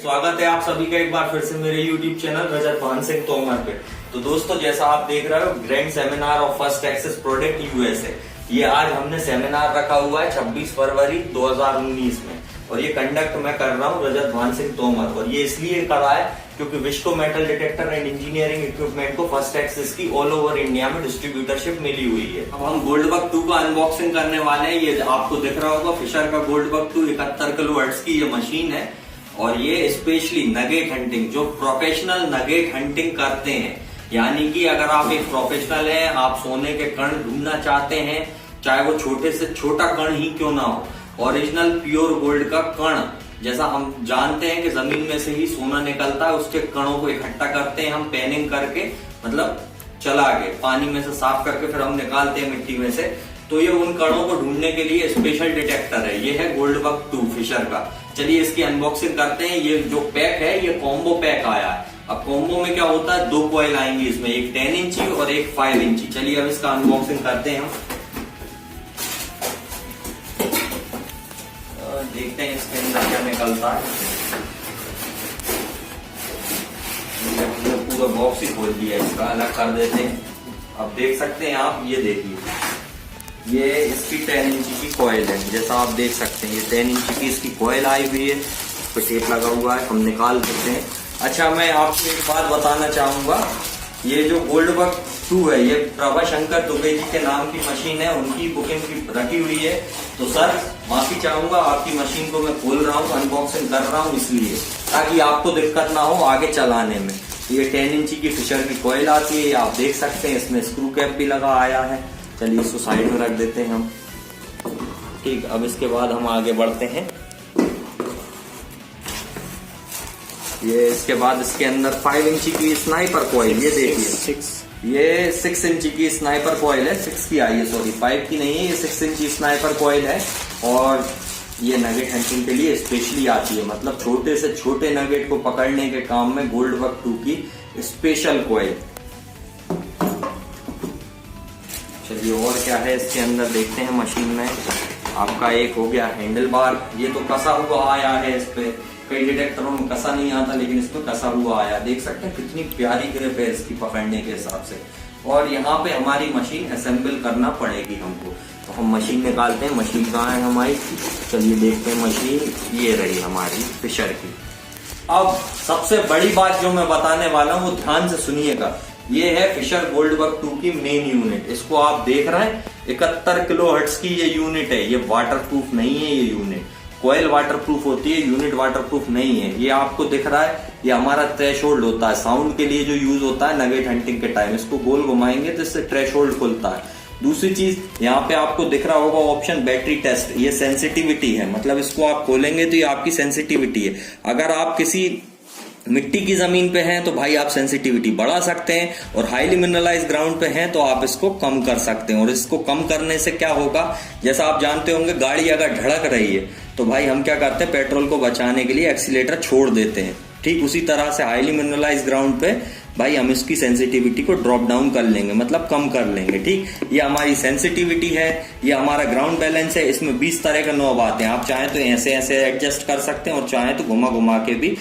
स्वागत है आप सभी का एक बार फिर से मेरे YouTube चैनल रजत भान सिंह तोमर पे। तो दोस्तों जैसा आप देख रहे हो grand seminar of first access product USA, ये आज हमने सेमिनार रखा हुआ है 26 फरवरी 2019 में और ये कंडक्ट मैं कर रहा हूँ रजत भान सिंह तोमर। और ये इसलिए करा है क्योंकि Vishco metal detector and engineering equipment को फर्स्ट एक्सेस की ऑल ओवर इंडिया में डिस्ट्रीब्यूटरशिप मिली हुई है। अब हम गोल्डबग 2 का अनबॉक्सिंग करने वाले हैं। ये आपको दिख रहा होगा फिशर का गोल्डबग 2 71 किलोहर्ट्ज की ये मशीन है और ये स्पेशली नगेट हंटिंग, जो प्रोफेशनल नगेट हंटिंग करते हैं, यानी कि अगर आप एक प्रोफेशनल हैं, आप सोने के कण ढूंढना चाहते हैं, चाहे वो छोटे से छोटा कण ही क्यों ना हो, ओरिजिनल प्योर गोल्ड का कण, जैसा हम जानते हैं कि जमीन में से ही सोना निकलता है, उसके कणों को इकट्ठा करते हैं हम पैनिंग करके, मतलब चला के पानी में से साफ करके फिर हम निकालते हैं मिट्टी में से। तो ये उन कणों को ढूंढने के लिए स्पेशल डिटेक्टर है। ये है गोल्डबग 2 फिशर का। चलिए इसकी अनबॉक्सिंग करते हैं। ये जो पैक है ये कॉम्बो पैक आया है। अब कॉम्बो में क्या होता है, 2 कॉइल आएंगी इसमें, एक 10 इंची और एक 5 इंची। चलिए अब इसका अनबॉक्सिंग करते हैं हम। देखते हैं इसके अंदर क्या निकलता है। हमने पूरा बॉक्स ही खोल दिया, इसका अलग कर देते हैं। अब देख सकते हैं आप, ये देखिए, ये इसकी 10 इंची की कॉइल है, जैसा आप देख सकते हैं। ये 10 इंची की इसकी कॉइल आई हुई है, इस पर टेप लगा हुआ है, हम निकाल सकते हैं। अच्छा, मैं आपको एक बात बताना चाहूंगा, ये जो गोल्डबग 2 है ये प्रभा शंकर दुबे जी के नाम की मशीन है, उनकी बुकिंग की रखी हुई है। तो सर माफी चाहूंगा, आपकी मशीन को मैं खोल रहा हूँ, अनबॉक्सिंग कर रहा हूँ इसलिए, ताकि आपको दिक्कत ना हो आगे चलाने में। ये 10 इंची की फिशर की कॉइल आती है, आप देख सकते हैं। इसमें स्क्रू कैप भी लगा आया है। चलिए इसको साइड में रख देते हैं हम। ठीक, अब इसके बाद हम आगे बढ़ते हैं। ये इसके बाद इसके अंदर 5 इंची की स्नाइपर कॉइल, ये देखिए, ये 6 इंची की स्नाइपर कॉइल है। 6 की आई है, सॉरी 5 की नहीं है, ये 6 इंची स्नाइपर कॉइल है। और ये नगेट हंटिंग के लिए स्पेशली आती है, मतलब छोटे से छोटे नगेट को पकड़ने के काम में गोल्डबग 2 की स्पेशल कॉइल। चलिए और क्या है इसके अंदर देखते हैं। मशीन में आपका एक हो गया हैंडल बार, ये तो कसा हुआ आया है। इस पे कई डिटेक्टरों में कसा नहीं आता, लेकिन इसमें कसा हुआ आया। देख सकते हैं कितनी प्यारी ग्रिप है इसकी पकड़ने के हिसाब से। और यहाँ पे हमारी मशीन असेंबल करना पड़ेगी हमको, तो हम मशीन निकालते हैं। मशीन कहाँ है हमारी, चलिए देखते हैं। मशीन ये रही हमारी फिशर की। अब सबसे बड़ी बात जो मैं बताने वाला हूँ वो ध्यान से सुनिएगा। ये है फिशर गोल्डबग 2 की मेन यूनिट। इसको आप देख रहे हैं, 71 किलोहर्ट्ज की ये यूनिट है। ये वाटरप्रूफ नहीं है। ये यूनिट कॉइल वाटरप्रूफ होती है, यूनिट वाटरप्रूफ नहीं है। ये आपको दिख रहा है, ये हमारा थ्रेशोल्ड होता है, साउंड के लिए जो यूज होता है नगेट हंटिंग के टाइम। इसको गोल घुमाएंगे तो इससे थ्रेशोल्ड खुलता है। दूसरी चीज, यहाँ पे आपको दिख रहा होगा ऑप्शन बैटरी टेस्ट, ये सेंसिटिविटी है, मतलब इसको आप खोलेंगे तो ये आपकी सेंसिटिविटी है। अगर आप किसी मिट्टी की जमीन पे हैं तो भाई आप सेंसिटिविटी बढ़ा सकते हैं, और हाईली मिनरलाइज ग्राउंड पे हैं तो आप इसको कम कर सकते हैं। और इसको कम करने से क्या होगा, जैसा आप जानते होंगे, गाड़ी अगर धड़क रही है तो भाई हम क्या करते हैं, पेट्रोल को बचाने के लिए एक्सीलेटर छोड़ देते हैं। ठीक उसी तरह से हाईली मिनरलाइज ग्राउंड पे भाई हम इसकी सेंसिटिविटी को ड्रॉप डाउन कर लेंगे, मतलब कम कर लेंगे। ठीक, ये हमारी सेंसिटिविटी है, ये हमारा ग्राउंड बैलेंस है। इसमें 20 तरह के नॉब आते हैं, आप चाहें तो ऐसे ऐसे एडजस्ट कर सकते हैं और चाहें तो घुमा घुमा के भी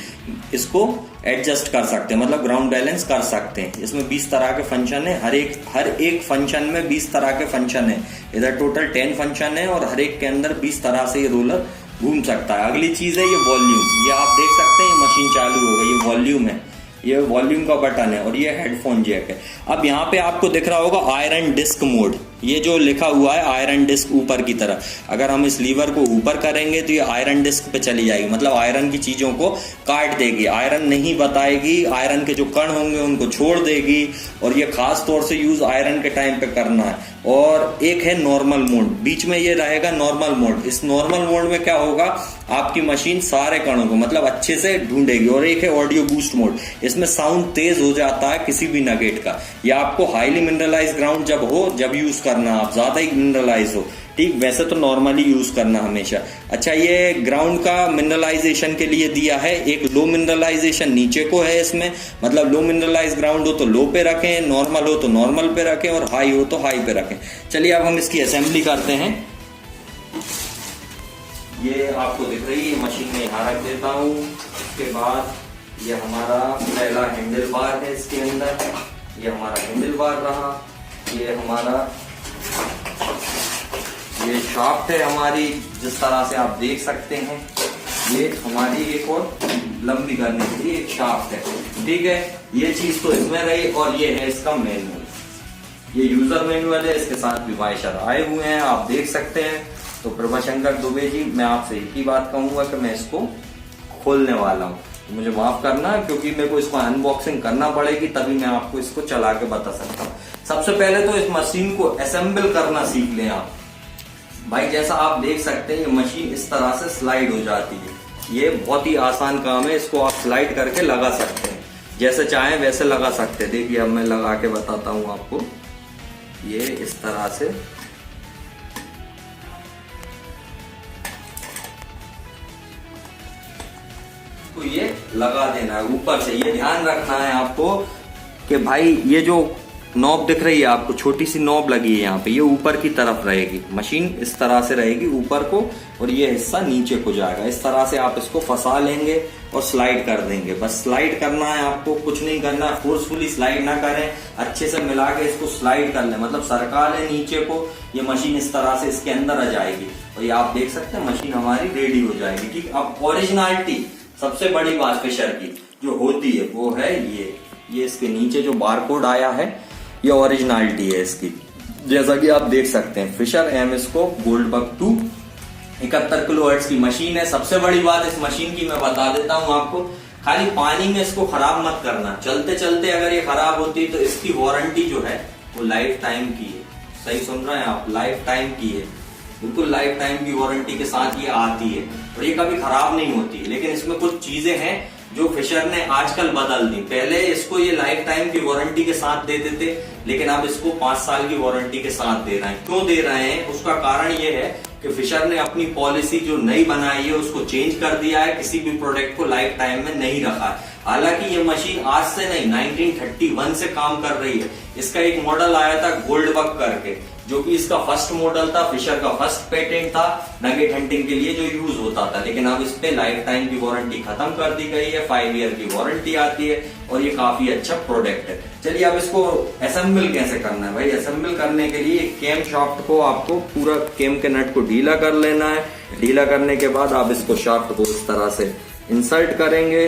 इसको एडजस्ट कर सकते हैं, मतलब ग्राउंड बैलेंस कर सकते हैं। इसमें 20 तरह के फंक्शन है, हर एक फंक्शन में 20 तरह के फंक्शन है। इधर टोटल 10 फंक्शन है और हर एक के अंदर 20 तरह से ये रोलर घूम सकता है। अगली चीज है ये वॉल्यूम, ये आप देख सकते हैं, ये मशीन चालू हो गई, ये वॉल्यूम है, ये वॉल्यूम का बटन है और ये हेडफोन जैक है। अब यहाँ पे आपको दिख रहा होगा आयरन डिस्क मोड, ये जो लिखा हुआ है आयरन डिस्क ऊपर की तरफ, अगर हम इस लीवर को ऊपर करेंगे तो ये आयरन डिस्क पे चली जाएगी, मतलब आयरन की चीजों को काट देगी, आयरन नहीं बताएगी, आयरन के जो कण होंगे उनको छोड़ देगी। और ये खास तौर से यूज आयरन के टाइम पे करना है। और एक है नॉर्मल मोड, बीच में ये रहेगा नॉर्मल मोड। इस नॉर्मल मोड में क्या होगा, आपकी मशीन सारे कणों को मतलब अच्छे से ढूंढेगी। और एक है ऑडियो बूस्ट मोड, इसमें साउंड तेज हो जाता है किसी भी नगेट का। यह आपको हाईली मिनरलाइज ग्राउंड जब यूज करना, आप ज्यादा ही मिनरलाइज हो, ठीक, वैसे तो नॉर्मली यूज करना हमेशा। अच्छा, ये ग्राउंड का मिनरलाइजेशन के लिए दिया है, एक लो मिनरलाइजेशन नीचे को है इसमें, मतलब लो मिनरलाइज ग्राउंड हो तो लो पे रखें, नॉर्मल हो तो नॉर्मल पे रखें और हाई हो तो हाई पे रखें। चलिए अब हम इसकी असेंबली करते हैं। ये आपको दिख रही है, मशीन में यहाँ रख देता हूँ। उसके बाद ये हमारा पहला हैंडल बार है, इसके अंदर ये हमारा हैंडल बार रहा। ये हमारा ये शाफ्ट है हमारी, जिस तरह से आप देख सकते हैं। ये हमारी एक और लंबी करने के लिए एक शाफ्ट है, ठीक है। ये चीज तो इसमें रही, और ये है इसका मैनुअल, ये यूजर मैनुअल है। इसके साथ भी वाइशर आए हुए हैं, आप देख सकते हैं। तो प्रभाशंकर दुबे जी, मैं आपसे एक ही बात कहूंगा कि मैं इसको खोलने वाला हूँ, तो मुझे माफ करना, क्योंकि मेरे को इसको अनबॉक्सिंग करना पड़ेगी, तभी मैं आपको इसको चला के बता सकता हूँ। सबसे पहले तो इस मशीन को असेंबल करना सीख लें आप भाई। जैसा आप देख सकते हैं, ये मशीन इस तरह से स्लाइड हो जाती है। ये बहुत ही आसान काम है, इसको आप स्लाइड करके लगा सकते हैं, जैसे चाहें वैसे लगा सकते हैं। देखिए अब मैं लगा के बताता हूं आपको। ये इस तरह से तो ये लगा देना है ऊपर से। ये ध्यान रखना है आपको कि भाई ये जो नॉब दिख रही है आपको, छोटी सी नॉब लगी है यहाँ पे, ये ऊपर की तरफ रहेगी। मशीन इस तरह से रहेगी ऊपर को, और ये हिस्सा नीचे को जाएगा। इस तरह से आप इसको फंसा लेंगे और स्लाइड कर देंगे। बस स्लाइड करना है आपको, कुछ नहीं करना है। फोर्सफुली स्लाइड ना करें, अच्छे से मिला के इसको स्लाइड कर लें, मतलब सरका लें नीचे को। ये मशीन इस तरह से इसके अंदर आ जाएगी, और ये आप देख सकते हैं मशीन हमारी रेडी हो जाएगी, ठीक। अब ओरिजिनलिटी, सबसे बड़ी बात फिशर की जो होती है वो है ये इसके नीचे जो बारकोड आया है, ये ओरिजिनलिटी है इसकी। जैसा कि आप देख सकते हैं, फिशर एमस्कोप गोल्डबग 2 71 किलोहर्ट्ज की मशीन है। सबसे बड़ी बात इस मशीन की मैं बता देता हूं आपको, खाली पानी में इसको खराब मत करना। चलते चलते अगर ये खराब होती तो इसकी वारंटी जो है वो लाइफ टाइम की है। सही सुन रहे हैं आप, लाइफ टाइम की है, बिल्कुल लाइफ टाइम की वारंटी के साथ ये आती है, और ये कभी खराब नहीं होती। लेकिन इसमें कुछ चीजें हैं जो फिशर ने आजकल बदल दी। पहले इसको ये लाइफ टाइम की वारंटी के साथ देते थे, लेकिन अब इसको 5 साल की वारंटी के साथ दे रहे हैं। क्यों दे रहे हैं, उसका कारण ये है कि फिशर ने अपनी पॉलिसी जो नई बनाई है उसको चेंज कर दिया है, किसी भी प्रोडक्ट को लाइफ टाइम में नहीं रखा है। हालांकि ये मशीन आज से नहीं 1931 से काम कर रही है। इसका एक मॉडल आया था गोल्डबग करके, जो कि इसका फर्स्ट मॉडल था, फिशर का फर्स्ट पेटेंट था नगेट हंटिंग के लिए जो यूज होता था। लेकिन अब इस पे लाइफ टाइम की वारंटी खत्म कर दी गई है, 5 ईयर की वारंटी आती है, और ये काफी अच्छा प्रोडक्ट है। चलिए अब इसको असेंबल कैसे करना है भाई। असेंबल करने के लिए केम शाफ्ट को आपको पूरा केम के नट को ढीला कर लेना है। ढीला करने के बाद आप इसको शाफ्ट को इस तरह से इंसर्ट करेंगे।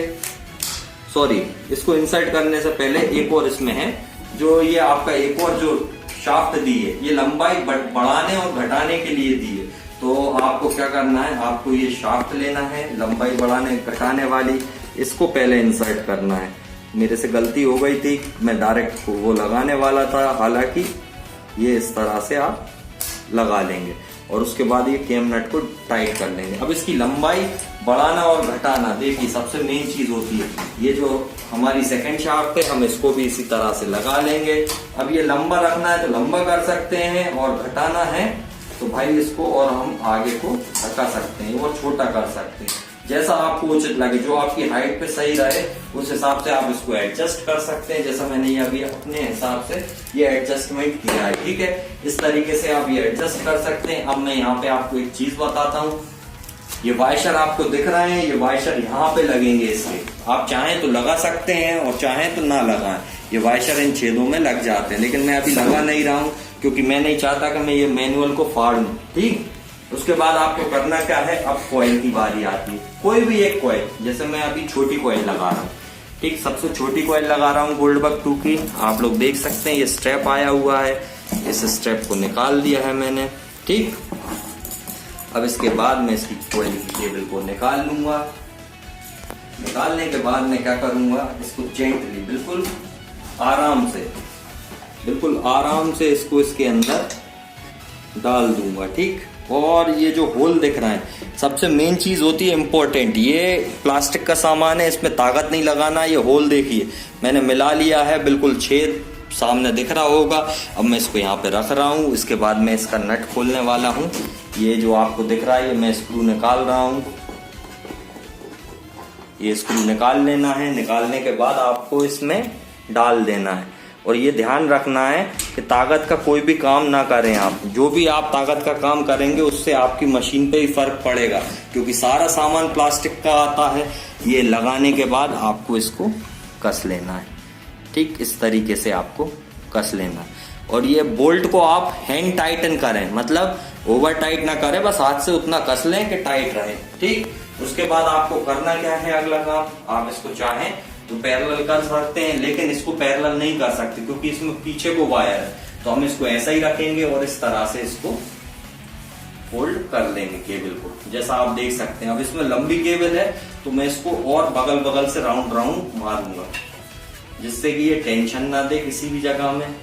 सॉरी, इसको इंसर्ट करने से पहले एक और इसमें है, जो ये आपका एक और जो शाफ्ट दी है, ये लंबाई बढ़ाने और घटाने के लिए दी है। तो आपको क्या करना है, आपको ये शाफ्ट लेना है लंबाई बढ़ाने घटाने वाली, इसको पहले इंसर्ट करना है। मेरे से गलती हो गई थी, मैं डायरेक्ट वो लगाने वाला था, हालांकि ये इस तरह से आप लगा लेंगे, और उसके बाद ये केम नट को टाइट कर लेंगे। अब इसकी लंबाई बढ़ाना और घटाना, देखिए सबसे मेन चीज होती है, ये जो हमारी सेकंड शाफ्ट है, हम इसको भी इसी तरह से लगा लेंगे। अब ये लंबा रखना है तो लंबा कर सकते हैं, और घटाना है तो भाई इसको और हम आगे को घटा सकते हैं और छोटा कर सकते हैं, जैसा आपको उचित लगे, जो आपकी हाइट पे सही रहे उस हिसाब से आप इसको एडजस्ट कर सकते हैं। जैसा मैंने ये अभी अपने हिसाब से ये एडजस्टमेंट किया है, ठीक है। इस तरीके से आप ये एडजस्ट कर सकते हैं। अब मैं यहाँ पे आपको एक चीज बताता हूँ, ये वाइशर आपको दिख रहे हैं, ये वाइशर यहाँ पे लगेंगे इसके। आप चाहें तो लगा सकते हैं और चाहें तो ना लगाएं, ये वाइशर इन छेदों में लग जाते हैं, लेकिन मैं अभी लगा नहीं रहा हूँ क्योंकि मैं नहीं चाहता कि मैं ये मैनुअल को फाड़ लूं, ठीक। उसके बाद आपको करना क्या है, अब कॉइल की बारी आती है। कोई भी एक कॉइल, जैसे मैं अभी छोटी कॉइल लगा रहा हूँ, ठीक, सबसे छोटी कॉइल लगा रहा हूँ गोल्डबग 2 की। आप लोग देख सकते हैं ये स्ट्रैप आया हुआ है, इस स्ट्रैप को निकाल दिया है मैंने, ठीक। अब इसके बाद मैं इसकी कॉइल की केबल को निकाल लूंगा। निकालने के बाद मैं क्या करूंगा, इसको जेंटली बिल्कुल आराम से इसको इसके अंदर डाल दूंगा, ठीक। और ये जो होल दिख रहा है, सबसे मेन चीज होती है इम्पोर्टेंट, ये प्लास्टिक का सामान है, इसमें ताकत नहीं लगाना। ये होल देखिए मैंने मिला लिया है, बिल्कुल छेद सामने दिख रहा होगा। अब मैं इसको यहाँ पे रख रहा हूँ, इसके बाद मैं इसका नट खोलने वाला हूँ। ये जो आपको दिख रहा है, ये मैं स्क्रू निकाल रहा हूँ, ये स्क्रू निकाल लेना है। निकालने के बाद आपको इसमें डाल देना है, और ये ध्यान रखना है कि ताकत का कोई भी काम ना करें आप। जो भी आप ताकत का काम करेंगे उससे आपकी मशीन पे ही फर्क पड़ेगा, क्योंकि सारा सामान प्लास्टिक का आता है। ये लगाने के बाद आपको इसको कस लेना है। ठीक, इस तरीके से आपको कस लेना है। और ये बोल्ट को आप हैंड टाइटन करें, मतलब ओवर टाइट ना करें, बस हाथ से उतना कस लें कि टाइट रहे। ठीक, उसके बाद आपको करना क्या है, अगला काम, आप इसको चाहें तो पैरेलल कर सकते हैं, लेकिन इसको पैरेलल नहीं कर सकते क्योंकि इसमें पीछे को वायर है। तो हम इसको ऐसा ही रखेंगे और इस तरह से इसको फोल्ड कर लेंगे केबल को, जैसा आप देख सकते हैं। अब इसमें लंबी केबल है तो मैं इसको और बगल बगल से राउंड राउंड मारूंगा, जिससे कि ये टेंशन ना दे किसी भी जगह में।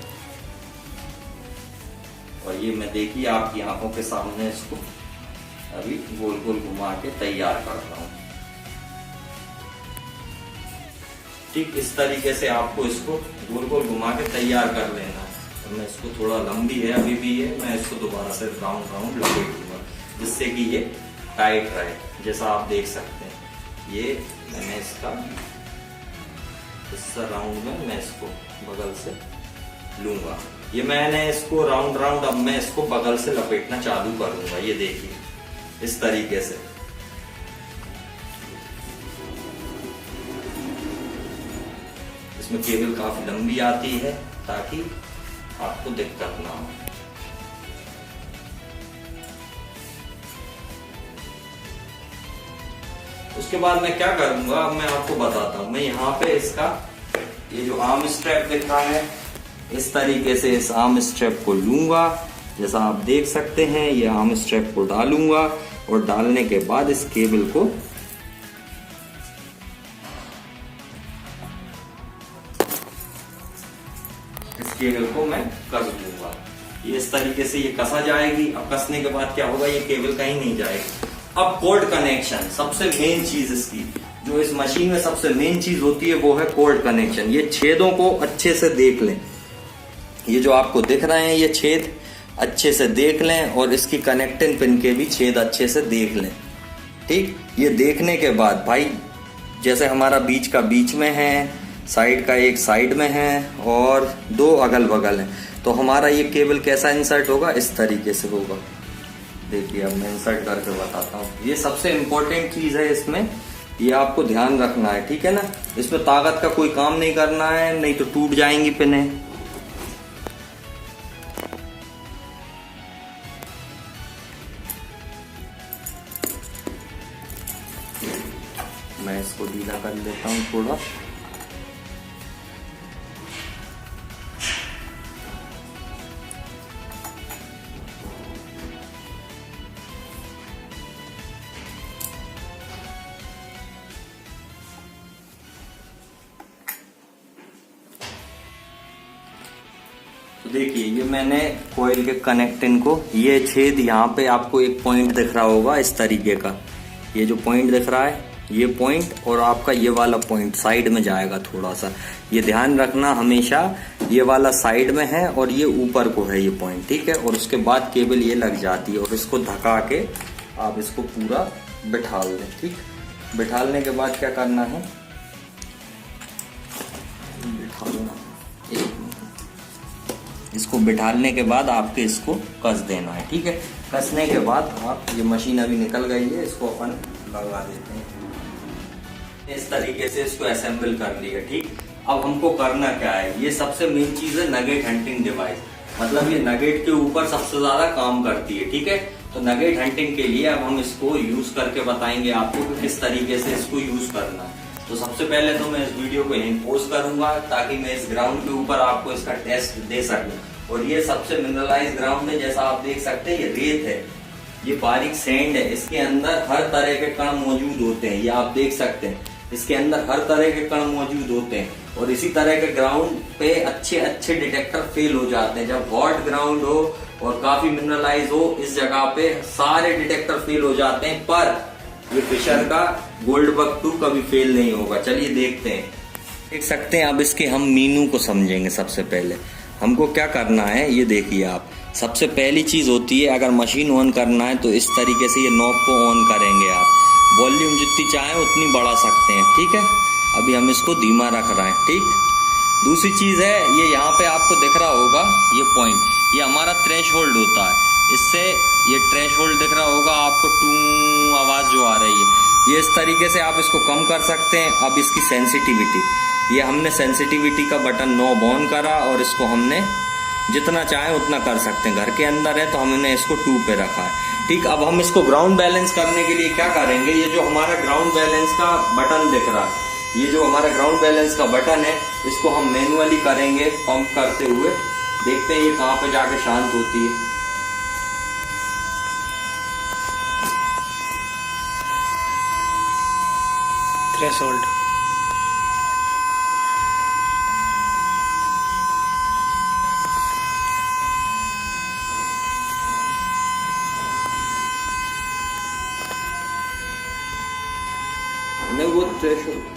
और ये मैं देखिए आपकी आंखों के सामने इसको अभी गोल गोल घुमा के तैयार कर रहा हूं। ठीक, इस तरीके से आपको इसको गोल गोल घुमा के तैयार कर लेना है। तो मैं इसको, थोड़ा लंबी है अभी भी ये, मैं इसको दोबारा से राउंड राउंड लपेट दूंगा, जिससे कि ये टाइट रहे, जैसा आप देख सकते हैं। ये मैंने इसका हिस्सा राउंड में मैं इसको बगल से लूंगा। ये मैंने इसको राउंड राउंड, अब मैं इसको बगल से लपेटना चालू करूंगा। ये देखिए इस तरीके से। इसमें केबल काफी लंबी आती है ताकि आपको दिक्कत ना हो। उसके बाद मैं क्या करूंगा, अब मैं आपको बताता हूं। मैं यहाँ पे इसका ये जो आर्म स्ट्रैप दिख रहा है, इस तरीके से इस आर्म स्ट्रैप को लूंगा, जैसा आप देख सकते हैं। ये आर्म स्ट्रैप को डालूंगा और डालने के बाद इस केबल को मैं कस दूंगा। ये इस तरीके से ये कसा जाएगी। अब कसने के बाद क्या होगा, ये केबल कहीं नहीं जाएगी। अब कोर्ड कनेक्शन, सबसे मेन चीज इसकी, जो इस मशीन में सबसे मेन चीज होती है वो है कोर्ड कनेक्शन। ये छेदों को अच्छे से देख लें, ये जो आपको दिख रहे हैं ये छेद अच्छे से देख लें, और इसकी कनेक्टिंग पिन के भी छेद अच्छे से देख लें। ठीक, ये देखने के बाद भाई, जैसे हमारा बीच का बीच में है, साइड का एक साइड में है और दो अगल बगल है, तो हमारा ये केबल कैसा इंसर्ट होगा, इस तरीके से होगा। देखिए अब मैं इंसर्ट करके बताता हूँ। ये सबसे इम्पोर्टेंट चीज है इसमें, ये आपको ध्यान रखना है, ठीक है ना। इसमें ताकत का कोई काम नहीं करना है, नहीं तो टूट जाएंगी पिनें। मैं इसको ढीला कर लेता हूँ थोड़ा। तो देखिए ये मैंने कोयल के कनेक्टिंग को, ये छेद यहाँ पे आपको एक पॉइंट दिख रहा होगा इस तरीके का, ये जो पॉइंट दिख रहा है ये पॉइंट, और आपका ये वाला पॉइंट साइड में जाएगा थोड़ा सा। ये ध्यान रखना हमेशा, ये वाला साइड में है और ये ऊपर को है ये पॉइंट, ठीक है। और उसके बाद केबल ये लग जाती है और इसको धका के आप इसको पूरा बिठा लें। ठीक, बिठाने के बाद क्या करना है, इसको बिठाने के बाद आपके इसको कस देना है। ठीक है, कसने के बाद आप, ये मशीन अभी निकल गई है, इसको अपन लगा देते हैं। इस तरीके से इसको असेंबल कर लिया। ठीक, अब हमको करना क्या है, ये सबसे मेन चीज है नगेट हंटिंग डिवाइस, मतलब ये नगेट के ऊपर सबसे ज्यादा काम करती है। ठीक है, तो नगेट हंटिंग के लिए अब हम इसको यूज करके बताएंगे आपको कि किस तरीके से इसको यूज करना है। तो सबसे पहले तो मैं इस वीडियो को यहीं पोस्ट करूंगा ताकि मैं इस ग्राउंड के ऊपर आपको इसका टेस्ट दे सकूं। और ये सबसे मिनरलाइज ग्राउंड है, जैसा आप देख सकते हैं ये रेत है, ये बारीक सैंड है, इसके अंदर हर तरह के कण मौजूद होते हैं। ये आप देख सकते हैं, इसके अंदर हर तरह के कण मौजूद होते हैं। और इसी तरह के ग्राउंड पे अच्छे अच्छे डिटेक्टर फेल हो जाते हैं। जब हॉट ग्राउंड हो और काफी मिनरलाइज हो, इस जगह पे सारे डिटेक्टर फेल हो जाते हैं, पर ये फिशर का गोल्डबग 2 कभी फेल नहीं होगा। चलिए देखते हैं, देख सकते हैं। अब इसके हम मीनू को समझेंगे। सबसे पहले हमको क्या करना है, ये देखिए आप, सबसे पहली चीज होती है, अगर मशीन ऑन करना है तो इस तरीके से ये नॉब को ऑन करेंगे आप। वॉल्यूम जितनी चाहें उतनी बढ़ा सकते हैं। ठीक है, अभी हम इसको धीमा रख रहे हैं। ठीक, दूसरी चीज है, ये यहाँ पे आपको दिख रहा होगा ये पॉइंट, ये हमारा थ्रेश होल्ड होता है। इससे ये थ्रेश होल्ड दिख रहा होगा आपको, टू आवाज जो आ रही है, ये इस तरीके से आप इसको कम कर सकते हैं। अब इसकी सेंसिटिविटी, ये हमने सेंसिटिविटी का बटन नॉब ऑन करा और इसको हमने जितना चाहे उतना कर सकते हैं। घर के अंदर है तो हमने इसको 2 पे रखा है। ठीक, अब हम इसको ग्राउंड बैलेंस करने के लिए क्या करेंगे, ये जो हमारा ग्राउंड बैलेंस का बटन दिख रहा है, ये जो हमारा ग्राउंड बैलेंस का बटन है, इसको हम मैनुअली करेंगे पंप करते हुए। देखते हैं ये कहाँ पे जाके शांत होती है। थ्रेशोल्ड, नहीं वो थ्रेशोल्ड,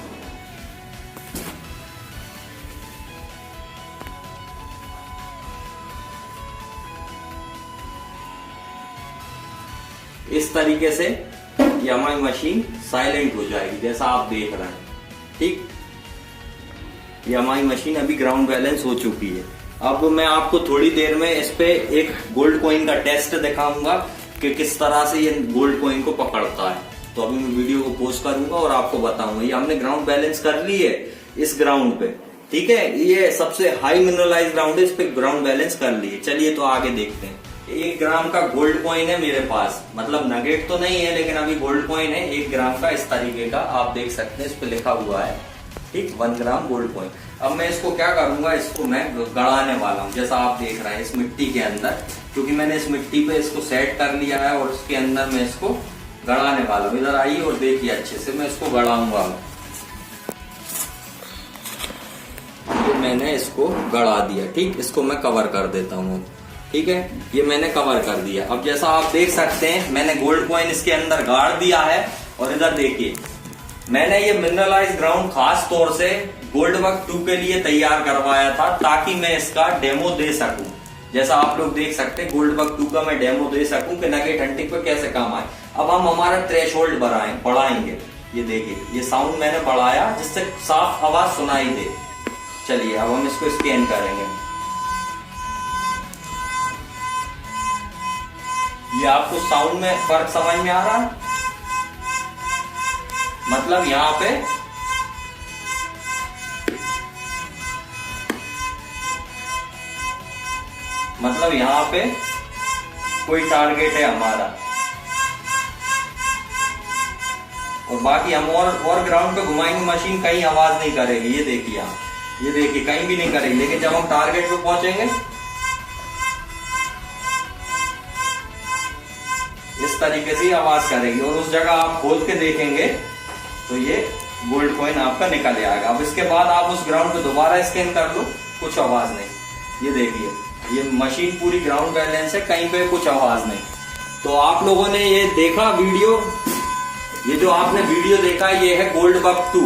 इस तरीके से ये हमारी मशीन साइलेंट हो जाएगी जैसा आप देख रहे हैं। ठीक, ये हमारी मशीन अभी ग्राउंड बैलेंस हो चुकी है। अब मैं आपको थोड़ी देर में इस पे एक गोल्ड कॉइन का टेस्ट दिखाऊंगा कि किस तरह से ये गोल्ड कॉइन को पकड़ता है। तो अभी मैं वीडियो को पोस्ट करूंगा और आपको बताऊंगा। ये हमने ग्राउंड बैलेंस कर ली है इस ग्राउंड पे। ठीक है, ये सबसे हाई मिनरलाइज ग्राउंड है, इस पे ग्राउंड बैलेंस कर लिए। चलिए तो आगे देखते हैं। 1 ग्राम का गोल्ड कॉइन है मेरे पास, मतलब नगेट तो नहीं है लेकिन अभी गोल्ड कॉइन है 1 ग्राम का, इस तरीके का आप देख सकते हैं, इस पे लिखा हुआ है। ठीक, 1 ग्राम गोल्ड कॉइन। अब मैं इसको क्या करूंगा, इसको मैं गड़ाने वाला हूँ जैसा आप देख रहे हैं इस मिट्टी के अंदर, क्योंकि मैंने इस मिट्टी पे इसको सेट कर लिया है और उसके अंदर मैं इसको गड़ाने वाला हूँ। इधर आइए और देखिए अच्छे से, मैं इसको गड़ाऊंगा। तो मैंने इसको गड़ा दिया। ठीक, इसको मैं कवर कर देता हूँ। ठीक है, ये मैंने कवर कर दिया। अब जैसा आप देख सकते हैं मैंने गोल्ड कॉइन इसके अंदर गाड़ दिया है। और इधर देखिए, मैंने ये मिनरलाइज ग्राउंड खास तौर से गोल्ड बग 2 के लिए तैयार करवाया था ताकि मैं इसका डेमो दे सकूं। जैसा आप लोग देख सकते हैं गोल्ड बग 2 का मैं डेमो दे सकूं कि नगेट हंटिंग पे कैसे काम आए। अब हम हमारा थ्रेशोल्ड बढ़ाएंगे। ये देखिए, ये साउंड मैंने बढ़ाया जिससे साफ आवाज सुनाई दे। चलिए अब हम इसको स्कैन करेंगे। ये आपको साउंड में फर्क समझ में आ रहा है? मतलब यहाँ पे कोई टारगेट है हमारा, और बाकी हम और ग्राउंड पे घुमाएंगे मशीन, कहीं आवाज नहीं करेगी। ये देखिए आप, ये देखिए कहीं भी नहीं करेगी। लेकिन जब हम टारगेट पे पहुंचेंगे इस तरीके से आवाज करेगी, और उस जगह आप खोल के देखेंगे तो ये गोल्ड कॉइन आपका निकल आएगा। अब इसके बाद आप उस ग्राउंड पे दोबारा स्कैन कर लो, कुछ आवाज नहीं। ये देखिए, ये मशीन पूरी ग्राउंड बैलेंस है, कहीं पे कुछ आवाज नहीं। तो आप लोगों ने ये देखा वीडियो, ये जो आपने वीडियो देखा ये है गोल्ड बग 2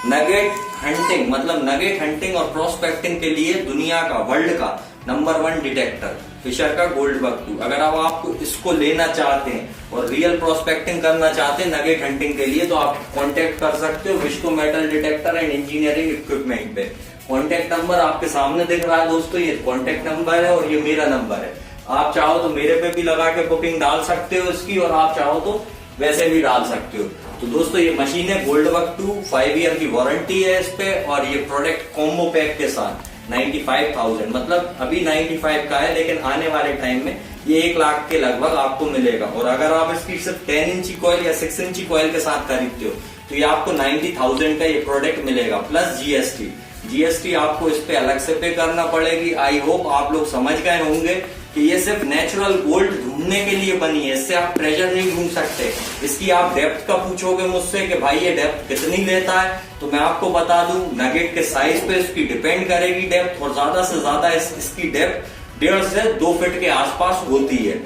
नगेट हंटिंग, मतलब नगेट हंटिंग और प्रोस्पेक्टिंग के लिए दुनिया का, वर्ल्ड का नंबर 1 डिटेक्टर फिशर का गोल्ड बग 2। अगर आप आपको इसको लेना चाहते हैं और रियल प्रोस्पेक्टिंग करना चाहते हैं नगेट हंटिंग के लिए, तो आप कांटेक्ट कर सकते हो Vishco metal detector and engineering equipment पे। कांटेक्ट नंबर आपके सामने दिख रहा है दोस्तों, ये कांटेक्ट नंबर है और ये मेरा नंबर है। आप चाहो तो मेरे पे भी लगा के बुकिंग डाल सकते हो इसकी, और आप चाहो तो वैसे भी डाल सकते हो। तो दोस्तों ये मशीन है गोल्ड बग 2, 5 ईयर की वारंटी है इस पे, और ये प्रोडक्ट कॉम्बो पैक के साथ 95,000, मतलब अभी 95 का है लेकिन आने वाले टाइम में ये 1 लाख के लगभग आपको मिलेगा। और अगर आप इसकी सिर्फ 10 इंची कॉइल या 6 इंची कॉइल के साथ खरीदते हो तो ये आपको 90,000 का ये प्रोडक्ट मिलेगा प्लस जीएसटी आपको इस पे अलग से पे करना पड़ेगी। आई होप आप लोग समझ गए होंगे कि ये सिर्फ नेचुरल गोल्ड ढूंढने के लिए बनी है, इससे आप ट्रेजर नहीं ढूंढ सकते। इसकी आप डेप्थ का पूछोगे मुझसे कि भाई ये डेप्थ कितनी लेता है, तो मैं आपको बता दूं नगेट के साइज पे इसकी डिपेंड करेगी डेप्थ, और ज्यादा से ज्यादा इसकी डेप्थ 1.5 से 2 फीट के आसपास होती है,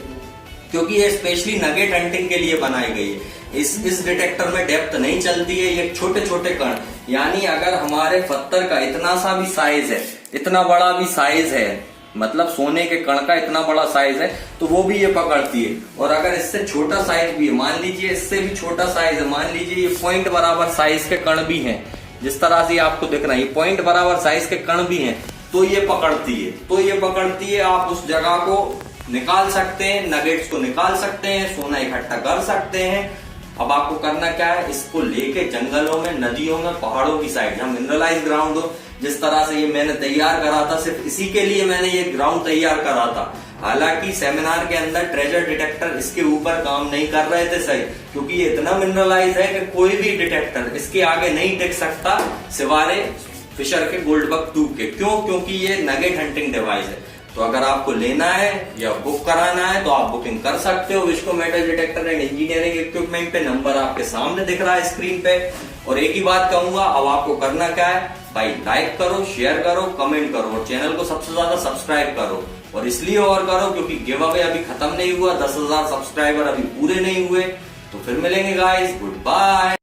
क्योंकि ये स्पेशली नगेट हंटिंग के लिए बनाई गई है। इस डिटेक्टर में डेप्थ नहीं चलती है, ये छोटे छोटे कण, यानी अगर हमारे पत्थर का इतना सा भी साइज है, इतना बड़ा भी साइज है, मतलब सोने के कण का इतना बड़ा साइज है, तो वो भी ये पकड़ती है। और अगर इससे छोटा साइज भी है, मान लीजिए इससे भी छोटा साइज है, मान लीजिए ये पॉइंट बराबर साइज के कण भी हैं, जिस तरह से आपको दिख रहा है ये पॉइंट बराबर साइज के कण भी हैं, तो ये पकड़ती है। आप उस जगह को निकाल सकते हैं, नगेट्स को निकाल सकते हैं, सोना इकट्ठा कर सकते हैं, अब आपको करना क्या है, इसको लेके जंगलों में, नदियों में, पहाड़ों की साइड जहाँ मिनरलाइज ग्राउंड हो, जिस तरह से ये मैंने तैयार करा था, सिर्फ इसी के लिए मैंने ये ग्राउंड तैयार करा था। हालांकि सेमिनार के अंदर ट्रेजर डिटेक्टर इसके ऊपर काम नहीं कर रहे थे सही, क्योंकि ये इतना मिनरलाइज है कि कोई भी डिटेक्टर इसके आगे नहीं टिक सकता सिवाय फिशर के गोल्डबग ट्यूब के। क्यों? क्योंकि ये नगेट हंटिंग डिवाइस है। तो अगर आपको लेना है या बुक कराना है तो आप बुकिंग कर सकते हो visco metal detector and engineering equipment पे। नंबर आपके सामने दिख रहा है स्क्रीन पे। और एक ही बात कहूंगा, अब आपको करना क्या है भाई, लाइक करो, शेयर करो, कमेंट करो और चैनल को सबसे ज्यादा सब्सक्राइब करो। और इसलिए और करो क्योंकि गिव अवे अभी खत्म नहीं हुआ, 10,000 सब्सक्राइबर अभी पूरे नहीं हुए। तो फिर मिलेंगे गाइस, गुड बाय।